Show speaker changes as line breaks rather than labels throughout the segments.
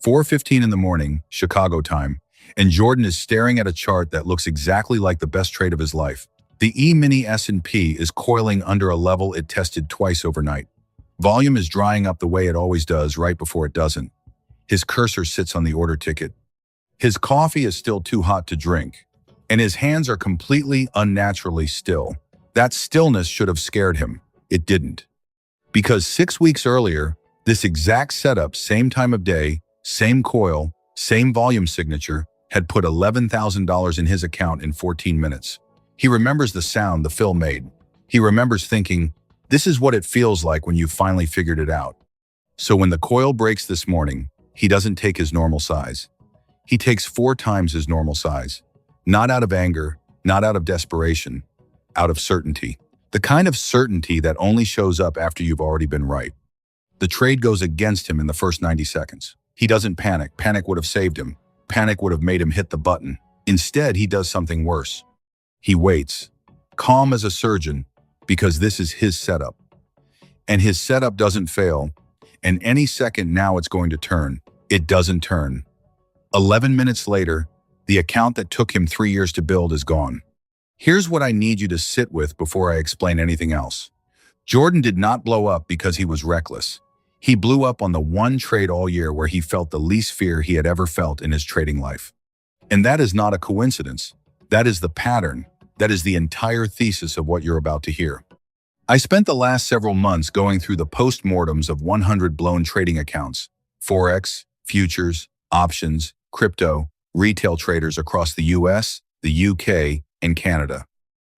4:15 in the morning, Chicago time, and Jordan is staring at a chart that looks exactly like the best trade of his life. The E-mini S&P is coiling under a level it tested twice overnight. Volume is drying up the way it always does right before it doesn't. His cursor sits on the order ticket. His coffee is still too hot to drink, and his hands are completely unnaturally still. That stillness should have scared him. It didn't. Because 6 weeks earlier, this exact setup, same time of day, same coil, same volume signature, had put $11,000 in his account in 14 minutes. He remembers the sound the fill made. He remembers thinking, this is what it feels like when you've finally figured it out. So when the coil breaks this morning, he doesn't take his normal size. He takes 4 times his normal size. Not out of anger, not out of desperation, out of certainty. The kind of certainty that only shows up after you've already been right. The trade goes against him in the first 90 seconds. He doesn't panic. Panic would have saved him. Panic would have made him hit the button. Instead, he does something worse. He waits, calm as a surgeon, because this is his setup. And his setup doesn't fail, and any second now it's going to turn. It doesn't turn. 11 minutes later, the account that took him 3 years to build is gone. Here's what I need you to sit with before I explain anything else. Jordan did not blow up because he was reckless. He blew up on the one trade all year where he felt the least fear he had ever felt in his trading life. And that is not a coincidence. That is the pattern. That is the entire thesis of what you're about to hear. I spent the last several months going through the post-mortems of 100 blown trading accounts, forex, futures, options, crypto, retail traders across the US, the UK, and Canada.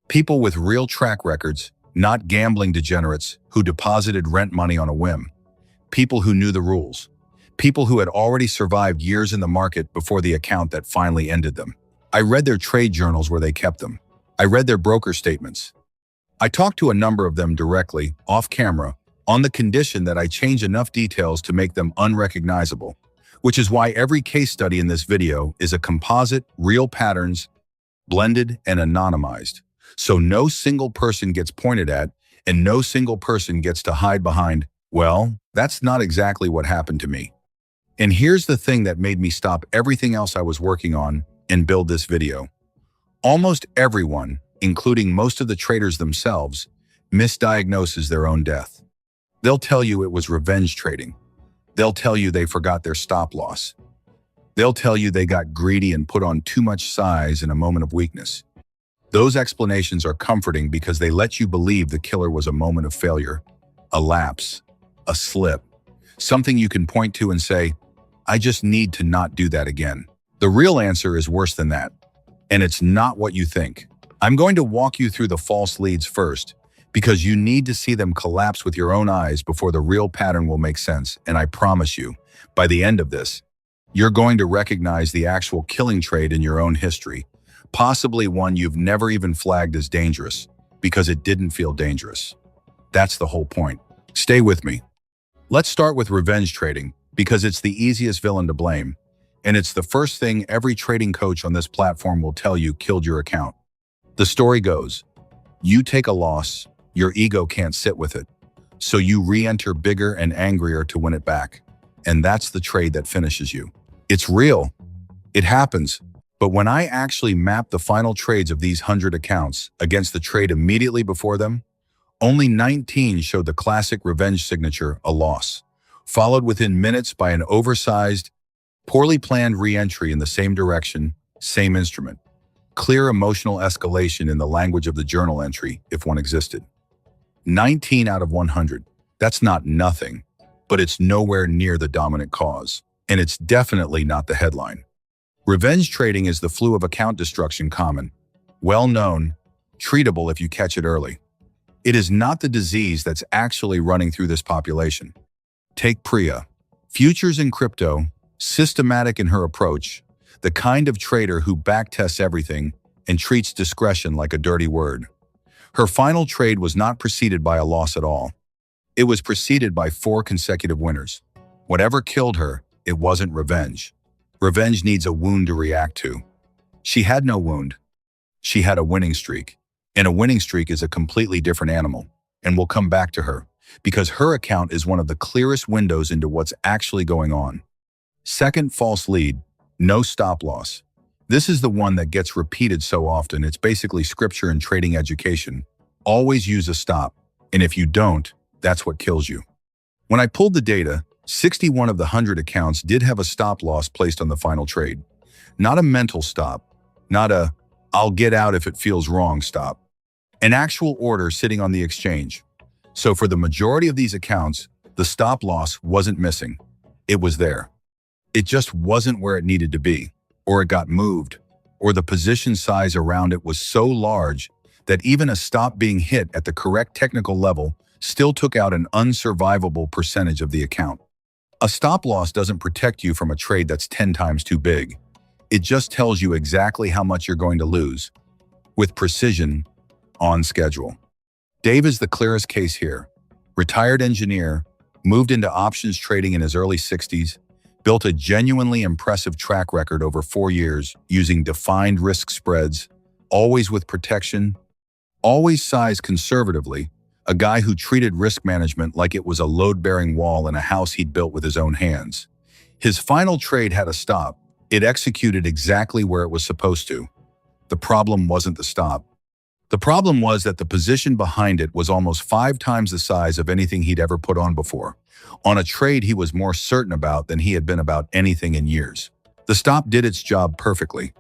People with real track records, not gambling degenerates who deposited rent money on a whim. People who knew the rules. People who had already survived years in the market before the account that finally ended them. I read their trade journals where they kept them. I read their broker statements. I talked to a number of them directly, off camera, on the condition that I change enough details to make them unrecognizable, which is why every case study in this video is a composite, real patterns, blended and anonymized. So no single person gets pointed at, and no single person gets to hide behind, well, that's not exactly what happened to me. And here's the thing that made me stop everything else I was working on and build this video. Almost everyone, including most of the traders themselves, misdiagnoses their own death. They'll tell you it was revenge trading. They'll tell you they forgot their stop loss. They'll tell you they got greedy and put on too much size in a moment of weakness. Those explanations are comforting because they let you believe the killer was a moment of failure, a lapse, a slip, something you can point to and say, I just need to not do that again. The real answer is worse than that, and it's not what you think. I'm going to walk you through the false leads first, because you need to see them collapse with your own eyes before the real pattern will make sense, and I promise you, by the end of this, you're going to recognize the actual killing trade in your own history, possibly one you've never even flagged as dangerous, because it didn't feel dangerous. That's the whole point. Stay with me. Let's start with revenge trading, because it's the easiest villain to blame, and it's the first thing every trading coach on this platform will tell you killed your account. The story goes, you take a loss, your ego can't sit with it, so you re-enter bigger and angrier to win it back, and that's the trade that finishes you. It's real. It happens. But when I actually map the final trades of these 100 accounts against the trade immediately before them, only 19 showed the classic revenge signature, a loss, followed within minutes by an oversized, poorly planned re-entry in the same direction, same instrument. Clear emotional escalation in the language of the journal entry, if one existed. 19 out of 100. That's not nothing, but it's nowhere near the dominant cause. And it's definitely not the headline. Revenge trading is the flu of account destruction common, well-known, treatable if you catch it early. It is not the disease that's actually running through this population. Take Priya, futures in crypto, systematic in her approach, the kind of trader who backtests everything and treats discretion like a dirty word. Her final trade was not preceded by a loss at all. It was preceded by 4 consecutive winners. Whatever killed her, it wasn't revenge. Revenge needs a wound to react to. She had no wound. She had a winning streak. And a winning streak is a completely different animal. And we'll come back to her, because her account is one of the clearest windows into what's actually going on. Second false lead, no stop loss. This is the one that gets repeated so often. It's basically scripture in trading education. Always use a stop, and if you don't, that's what kills you. When I pulled the data, 61 of the 100 accounts did have a stop loss placed on the final trade. Not a mental stop, not a "I'll get out if it feels wrong" stop. An actual order sitting on the exchange. So for the majority of these accounts, the stop loss wasn't missing. It was there. It just wasn't where it needed to be, or it got moved, or the position size around it was so large that even a stop being hit at the correct technical level still took out an unsurvivable percentage of the account. A stop loss doesn't protect you from a trade that's 10 times too big. It just tells you exactly how much you're going to lose, with precision, on schedule. Dave is the clearest case here. Retired engineer, moved into options trading in his early 60s, built a genuinely impressive track record over 4 years using defined risk spreads, always with protection, always sized conservatively, a guy who treated risk management like it was a load-bearing wall in a house he'd built with his own hands. His final trade had a stop. It executed exactly where it was supposed to. The problem wasn't the stop. The problem was that the position behind it was almost 5 times the size of anything he'd ever put on before, on a trade he was more certain about than he had been about anything in years. The stop did its job perfectly.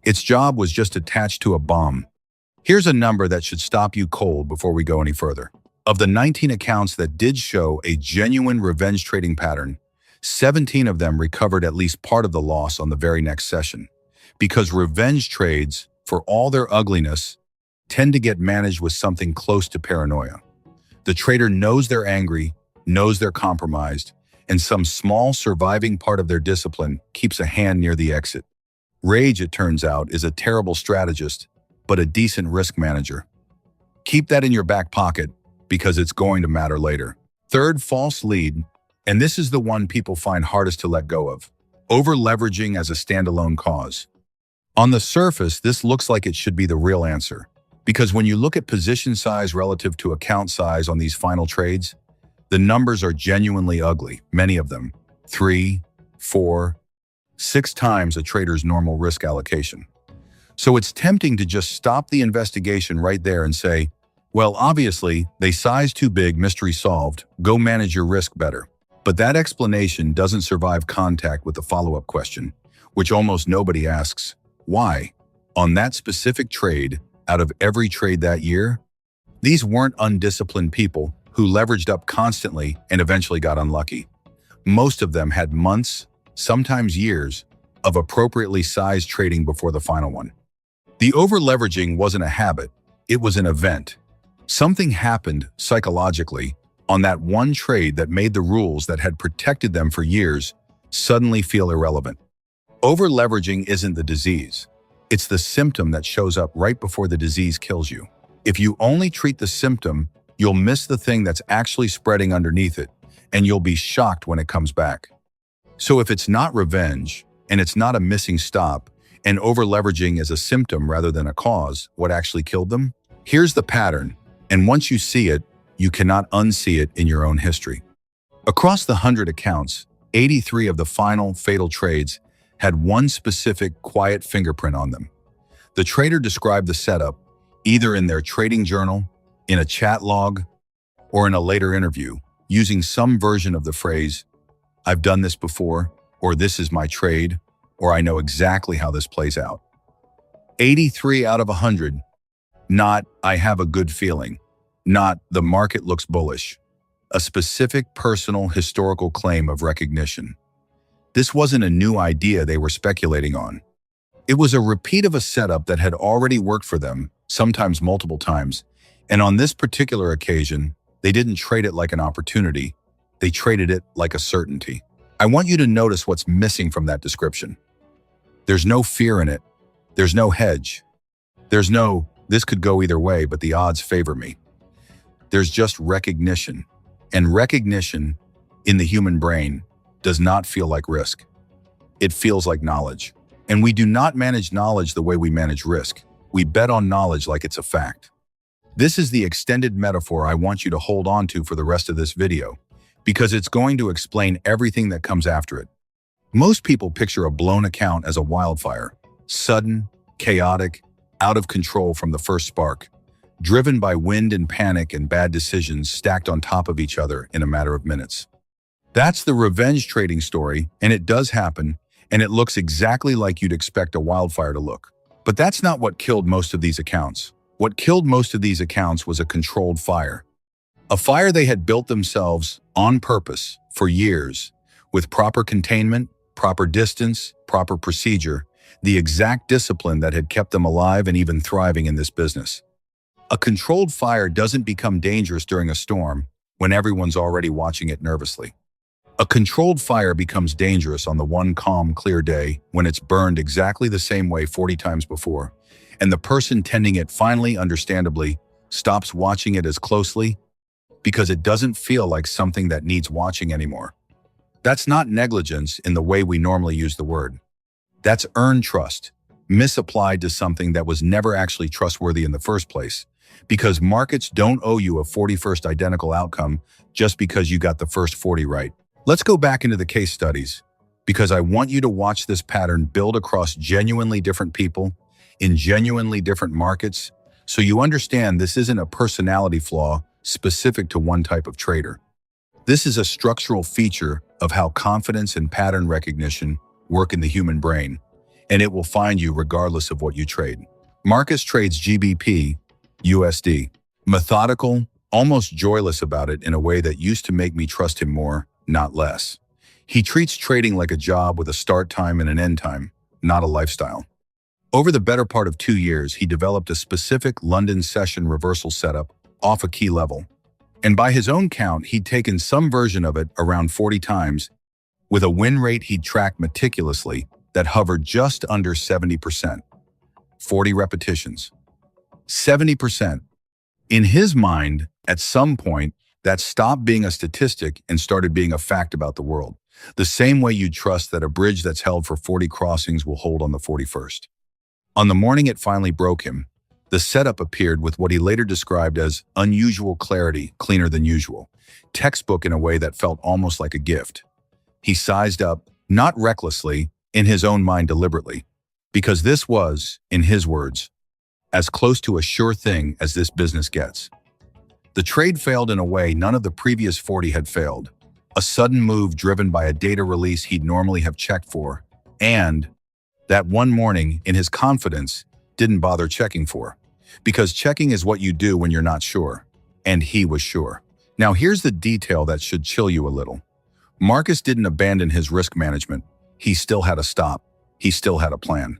Its job was just attached to a bomb. Here's a number that should stop you cold before we go any further. Of the 19 accounts that did show a genuine revenge trading pattern, 17 of them recovered at least part of the loss on the very next session. Because revenge trades, for all their ugliness, tend to get managed with something close to paranoia. The trader knows they're angry, knows they're compromised, and some small surviving part of their discipline keeps a hand near the exit. Rage, it turns out, is a terrible strategist, but a decent risk manager. Keep that in your back pocket because it's going to matter later. Third false lead, and this is the one people find hardest to let go of: over-leveraging as a standalone cause. On the surface, this looks like it should be the real answer, because when you look at position size relative to account size on these final trades, the numbers are genuinely ugly, many of them 3, 4, 6 times a trader's normal risk allocation. So it's tempting to just stop the investigation right there and say, well, obviously, they sized too big, mystery solved, go manage your risk better. But that explanation doesn't survive contact with the follow-up question, which almost nobody asks: why? On that specific trade, out of every trade that year, these weren't undisciplined people who leveraged up constantly and eventually got unlucky. Most of them had months, sometimes years, of appropriately sized trading before the final one. The over-leveraging wasn't a habit, it was an event. Something happened psychologically on that one trade that made the rules that had protected them for years suddenly feel irrelevant. Over-leveraging isn't the disease. It's the symptom that shows up right before the disease kills you. If you only treat the symptom, you'll miss the thing that's actually spreading underneath it, and you'll be shocked when it comes back. So if it's not revenge, and it's not a missing stop, and over-leveraging is a symptom rather than a cause, what actually killed them? Here's the pattern, and once you see it, you cannot unsee it in your own history. Across the 100 accounts, 83 of the final fatal trades had one specific quiet fingerprint on them. The trader described the setup, either in their trading journal, in a chat log, or in a later interview, using some version of the phrase, "I've done this before," or "this is my trade," or "I know exactly how this plays out." 83 out of 100, not "I have a good feeling," not "the market looks bullish," a specific personal historical claim of recognition. This wasn't a new idea they were speculating on. It was a repeat of a setup that had already worked for them, sometimes multiple times, and on this particular occasion, they didn't trade it like an opportunity, they traded it like a certainty. I want you to notice what's missing from that description. There's no fear in it. There's no hedge. There's no, "this could go either way, but the odds favor me." There's just recognition. And recognition, in the human brain, does not feel like risk. It feels like knowledge. And we do not manage knowledge the way we manage risk. We bet on knowledge like it's a fact. This is the extended metaphor I want you to hold on to for the rest of this video, because it's going to explain everything that comes after it. Most people picture a blown account as a wildfire, sudden, chaotic, out of control from the first spark, driven by wind and panic and bad decisions stacked on top of each other in a matter of minutes. That's the revenge trading story, and it does happen, and it looks exactly like you'd expect a wildfire to look. But that's not what killed most of these accounts. What killed most of these accounts was a controlled fire. A fire they had built themselves on purpose for years, with proper containment, proper distance, proper procedure, the exact discipline that had kept them alive and even thriving in this business. A controlled fire doesn't become dangerous during a storm when everyone's already watching it nervously. A controlled fire becomes dangerous on the one calm, clear day when it's burned exactly the same way 40 times before, and the person tending it finally, understandably, stops watching it as closely because it doesn't feel like something that needs watching anymore. That's not negligence in the way we normally use the word. That's earned trust, misapplied to something that was never actually trustworthy in the first place, because markets don't owe you a 41st identical outcome just because you got the first 40 right. Let's go back into the case studies, because I want you to watch this pattern build across genuinely different people, in genuinely different markets, so you understand this isn't a personality flaw specific to one type of trader. This is a structural feature of how confidence and pattern recognition work in the human brain, and it will find you regardless of what you trade. Marcus trades GBP, USD. Methodical, almost joyless about it in a way that used to make me trust him more, not less. He treats trading like a job with a start time and an end time, not a lifestyle. Over the better part of 2 years, he developed a specific London session reversal setup off a key level. And by his own count, he'd taken some version of it around 40 times, with a win rate he'd tracked meticulously that hovered just under 70%. 40 repetitions. 70%. In his mind, at some point, that stopped being a statistic and started being a fact about the world. The same way you'd trust that a bridge that's held for 40 crossings will hold on the 41st. On the morning it finally broke him, the setup appeared with what he later described as unusual clarity, cleaner than usual, textbook in a way that felt almost like a gift. He sized up, not recklessly, in his own mind deliberately, because this was, in his words, as close to a sure thing as this business gets. The trade failed in a way none of the previous 40 had failed. A sudden move driven by a data release he'd normally have checked for, and that one morning, in his confidence, didn't bother checking for. Because checking is what you do when you're not sure. And he was sure. Now here's the detail that should chill you a little. Marcus didn't abandon his risk management. He still had a stop. He still had a plan.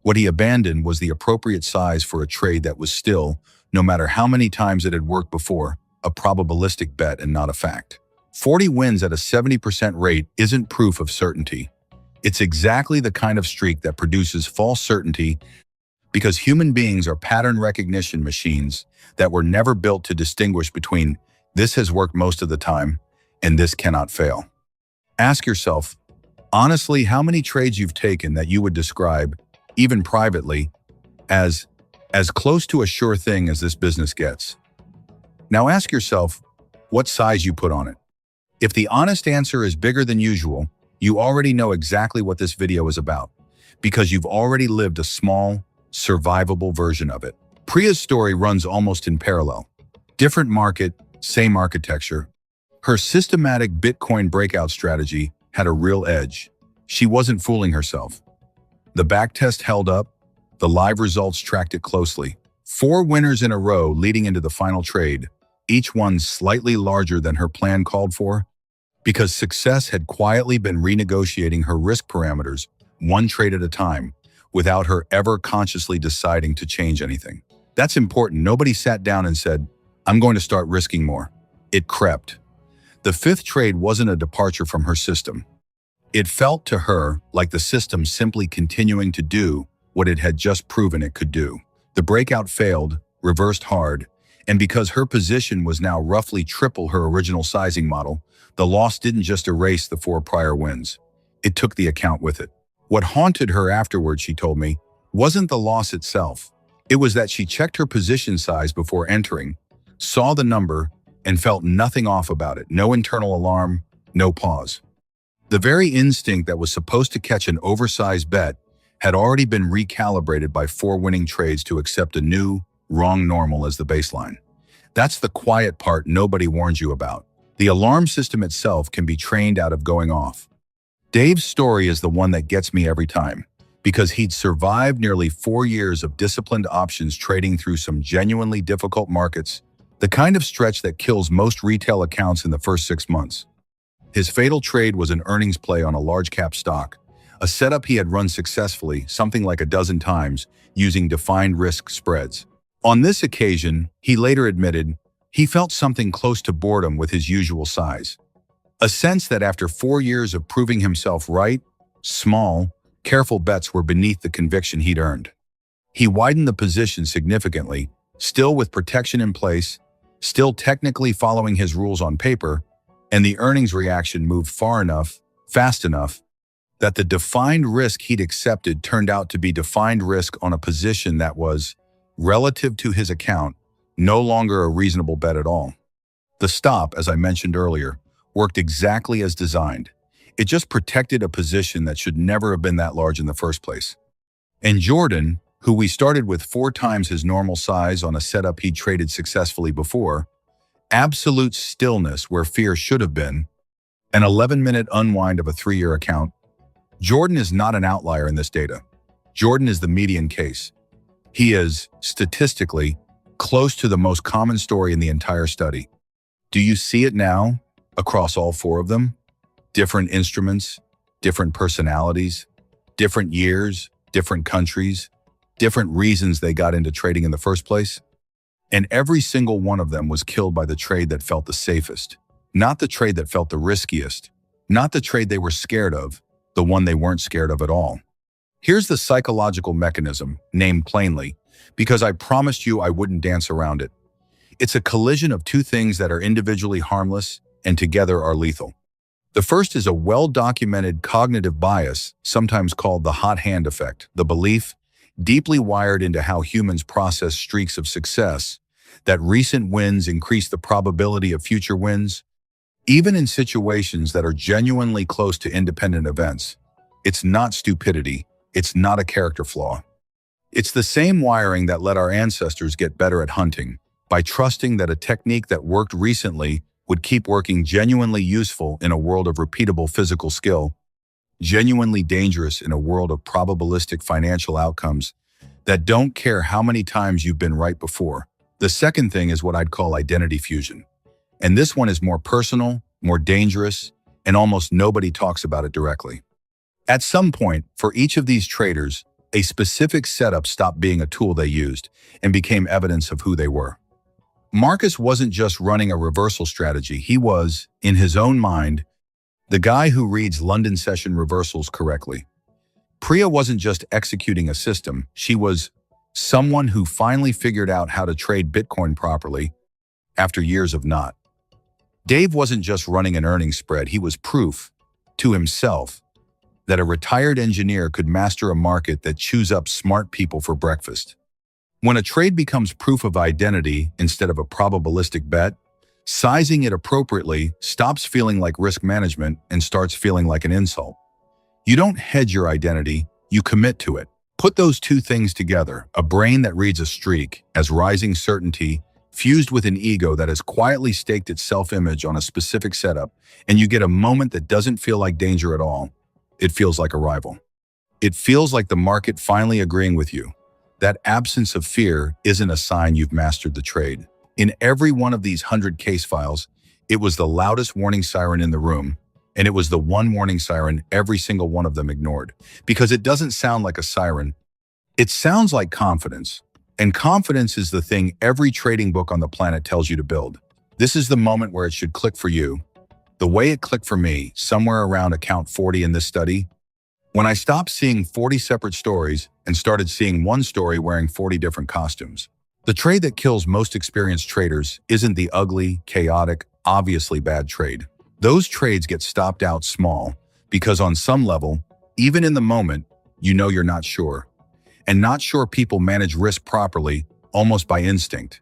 What he abandoned was the appropriate size for a trade that was still, no matter how many times it had worked before, a probabilistic bet and not a fact. 40 wins at a 70% rate isn't proof of certainty. It's exactly the kind of streak that produces false certainty, because human beings are pattern recognition machines that were never built to distinguish between this has worked most of the time and this cannot fail. Ask yourself, honestly, how many trades you've taken that you would describe, even privately, as close to a sure thing as this business gets. Now ask yourself what size you put on it. If the honest answer is bigger than usual, you already know exactly what this video is about, because you've already lived a small, survivable version of it. Priya's story runs almost in parallel. Different market, same architecture. Her systematic Bitcoin breakout strategy had a real edge. She wasn't fooling herself. The backtest held up. The live results tracked it closely. 4 winners in a row leading into the final trade, each one slightly larger than her plan called for, because success had quietly been renegotiating her risk parameters, one trade at a time, without her ever consciously deciding to change anything. That's important. Nobody sat down and said, I'm going to start risking more. It crept. The 5th trade wasn't a departure from her system. It felt to her like the system simply continuing to do what it had just proven it could do. The breakout failed, reversed hard, and because her position was now roughly triple her original sizing model, the loss didn't just erase the 4 prior wins. It took the account with it. What haunted her afterward, she told me, wasn't the loss itself. It was that she checked her position size before entering, saw the number, and felt nothing off about it. No internal alarm, no pause. The very instinct that was supposed to catch an oversized bet had already been recalibrated by 4 winning trades to accept a new, wrong normal as the baseline. That's the quiet part nobody warns you about. The alarm system itself can be trained out of going off. Dave's story is the one that gets me every time, because he'd survived nearly 4 years of disciplined options trading through some genuinely difficult markets, the kind of stretch that kills most retail accounts in the first 6 months. His fatal trade was an earnings play on a large-cap stock, a setup he had run successfully something like a dozen times using defined risk spreads. On this occasion, he later admitted, he felt something close to boredom with his usual size. A sense that after 4 years of proving himself right, small, careful bets were beneath the conviction he'd earned. He widened the position significantly, still with protection in place, still technically following his rules on paper, and the earnings reaction moved far enough, fast enough, that the defined risk he'd accepted turned out to be defined risk on a position that was, relative to his account, no longer a reasonable bet at all. The stop, as I mentioned earlier, worked exactly as designed. It just protected a position that should never have been that large in the first place. And Jordan, who we started with 4 times his normal size on a setup he'd traded successfully before, absolute stillness where fear should have been, an 11-minute unwind of a 3-year account. Jordan is not an outlier in this data. Jordan is the median case. He is, statistically, close to the most common story in the entire study. Do you see it now, across all 4 of them? Different instruments, different personalities, different years, different countries, different reasons they got into trading in the first place. And every single one of them was killed by the trade that felt the safest, not the trade that felt the riskiest, not the trade they were scared of, the one they weren't scared of at all. Here's the psychological mechanism, named plainly, because I promised you I wouldn't dance around it. It's a collision of 2 things that are individually harmless and together are lethal. The first is a well-documented cognitive bias, sometimes called the hot hand effect, the belief, deeply wired into how humans process streaks of success, that recent wins increase the probability of future wins, even in situations that are genuinely close to independent events. It's not stupidity. It's not a character flaw. It's the same wiring that let our ancestors get better at hunting, by trusting that a technique that worked recently would keep working genuinely useful in a world of repeatable physical skill, genuinely dangerous in a world of probabilistic financial outcomes that don't care how many times you've been right before. The second thing is what I'd call identity fusion. And this one is more personal, more dangerous, and almost nobody talks about it directly. At some point, for each of these traders, a specific setup stopped being a tool they used and became evidence of who they were. Marcus wasn't just running a reversal strategy. He was, in his own mind, the guy who reads London session reversals correctly. Priya wasn't just executing a system. She was someone who finally figured out how to trade Bitcoin properly after years of not. Dave wasn't just running an earnings spread. He was proof, to himself, that a retired engineer could master a market that chews up smart people for breakfast. When a trade becomes proof of identity instead of a probabilistic bet, sizing it appropriately stops feeling like risk management and starts feeling like an insult. You don't hedge your identity, you commit to it. Put those 2 things together, a brain that reads a streak as rising certainty fused with an ego that has quietly staked its self-image on a specific setup, and you get a moment that doesn't feel like danger at all. It feels like arrival. It feels like the market finally agreeing with you. That absence of fear isn't a sign you've mastered the trade. In every one of these 100 case files, it was the loudest warning siren in the room, and it was the one warning siren every single one of them ignored. Because it doesn't sound like a siren. It sounds like confidence. And confidence is the thing every trading book on the planet tells you to build. This is the moment where it should click for you. The way it clicked for me, somewhere around account 40 in this study, when I stopped seeing 40 separate stories and started seeing one story wearing 40 different costumes. The trade that kills most experienced traders isn't the ugly, chaotic, obviously bad trade. Those trades get stopped out small because on some level, even in the moment, you know you're not sure. And not sure people manage risk properly, almost by instinct.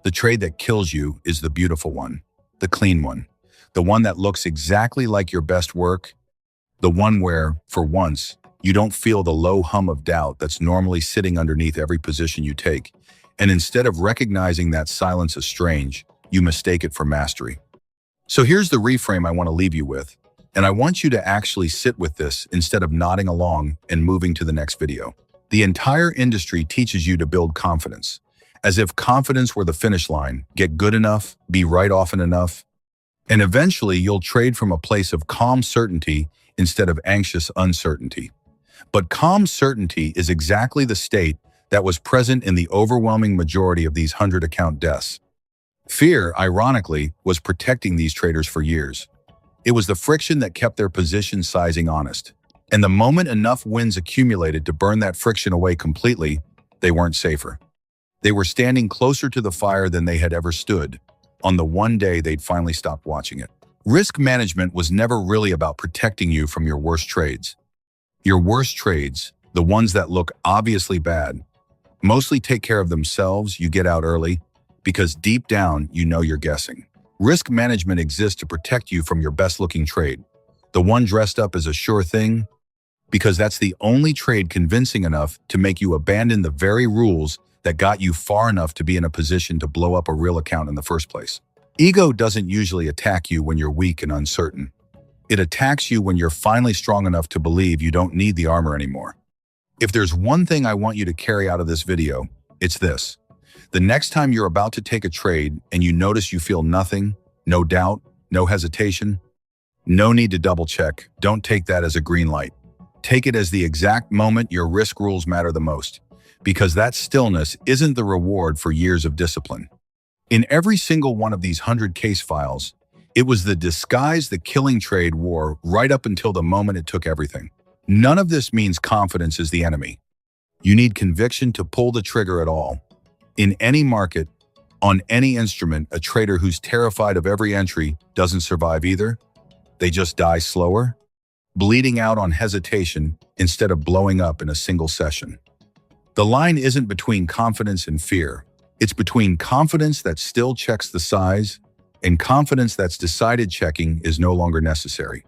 The trade that kills you is the beautiful one, the clean one, the one that looks exactly like your best work The one where, for once, you don't feel the low hum of doubt that's normally sitting underneath every position you take, and instead of recognizing that silence as strange, you mistake it for mastery. So here's the reframe I want to leave you with, and I want you to actually sit with this instead of nodding along and moving to the next video. The entire industry teaches you to build confidence, as if confidence were the finish line. Get good enough, be right often enough, and eventually you'll trade from a place of calm certainty instead of anxious uncertainty. But calm certainty is exactly the state that was present in the overwhelming majority of these 100-account deaths. Fear, ironically, was protecting these traders for years. It was the friction that kept their position sizing honest. And the moment enough wins accumulated to burn that friction away completely, they weren't safer. They were standing closer to the fire than they had ever stood, on the one day they'd finally stopped watching it. Risk management was never really about protecting you from your worst trades. Your worst trades, the ones that look obviously bad, mostly take care of themselves. You get out early because deep down you know you're guessing. Risk management exists to protect you from your best-looking trade, the one dressed up as a sure thing, because that's the only trade convincing enough to make you abandon the very rules that got you far enough to be in a position to blow up a real account in the first place. Ego doesn't usually attack you when you're weak and uncertain. It attacks you when you're finally strong enough to believe you don't need the armor anymore. If there's one thing I want you to carry out of this video, it's this. The next time you're about to take a trade and you notice you feel nothing, no doubt, no hesitation, no need to double check. Don't take that as a green light. Take it as the exact moment your risk rules matter the most, because that stillness isn't the reward for years of discipline. In every single one of these 100 case files, it was the disguise the killing trade wore right up until the moment it took everything. None of this means confidence is the enemy. You need conviction to pull the trigger at all. In any market, on any instrument, a trader who's terrified of every entry doesn't survive either. They just die slower, bleeding out on hesitation instead of blowing up in a single session. The line isn't between confidence and fear. It's between confidence that still checks the size and confidence that's decided checking is no longer necessary.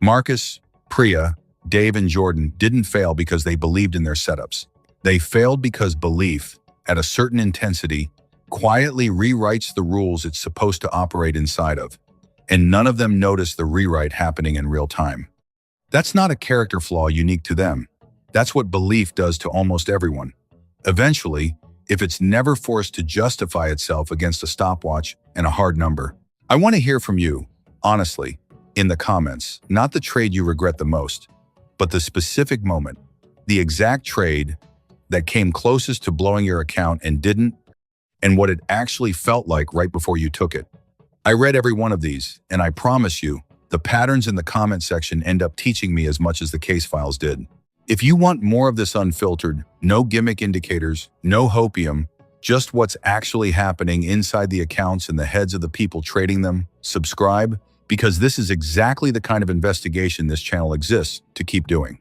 Marcus, Priya, Dave, and Jordan didn't fail because they believed in their setups. They failed because belief, at a certain intensity, quietly rewrites the rules it's supposed to operate inside of, and none of them noticed the rewrite happening in real time. That's not a character flaw unique to them. That's what belief does to almost everyone. Eventually, if it's never forced to justify itself against a stopwatch and a hard number. I want to hear from you, honestly, in the comments, not the trade you regret the most, but the specific moment, the exact trade that came closest to blowing your account and didn't, and what it actually felt like right before you took it. I read every one of these, and I promise you, the patterns in the comment section end up teaching me as much as the case files did. If you want more of this unfiltered, no gimmick indicators, no hopium, just what's actually happening inside the accounts and the heads of the people trading them, subscribe, because this is exactly the kind of investigation this channel exists to keep doing.